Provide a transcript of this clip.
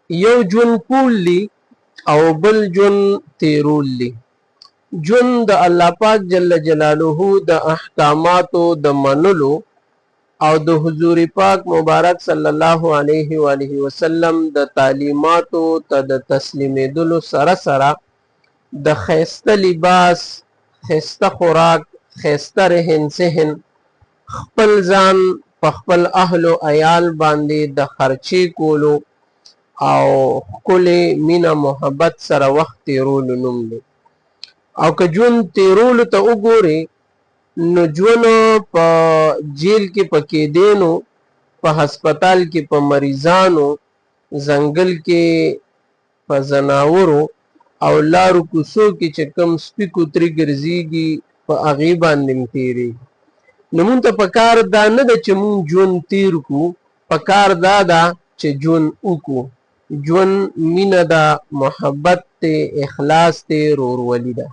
یو ژوند کول لی او بل ژوند تیرول لی. ژوند د الله پاک جل جلاله د احکاماتو د منلو او د حضور پاک مبارک صلی الله علیه و آله وسلم د تعلیماتو ته د تسلیمیدلو سره سره د خیسته لباس، خیسته خوراک، خیسته رهن سهن، خپل ځان په خپل اهل و عیال باندې د خرچې کولو او ښکلې مینه محبت سره وخت تیرولو نوم دی. او که ژوند تیرولو ته وګورې نو ژوند په جیل کې په قیدینو، په هسپتال کې په مریضانو، ځنګل کې په ځناورو او لارو کوڅو کې چې کوم سپي کوترې ګرځېږي په هغې باندې م تېرېږي. نو مونږ ته پکار دا نه ده چې مونږ ژوند تیر کړو، پکار دا ده چې ژوند وکړو. ژوند مینه ده، محبت دی، اخلاص دی، ورورولي ده.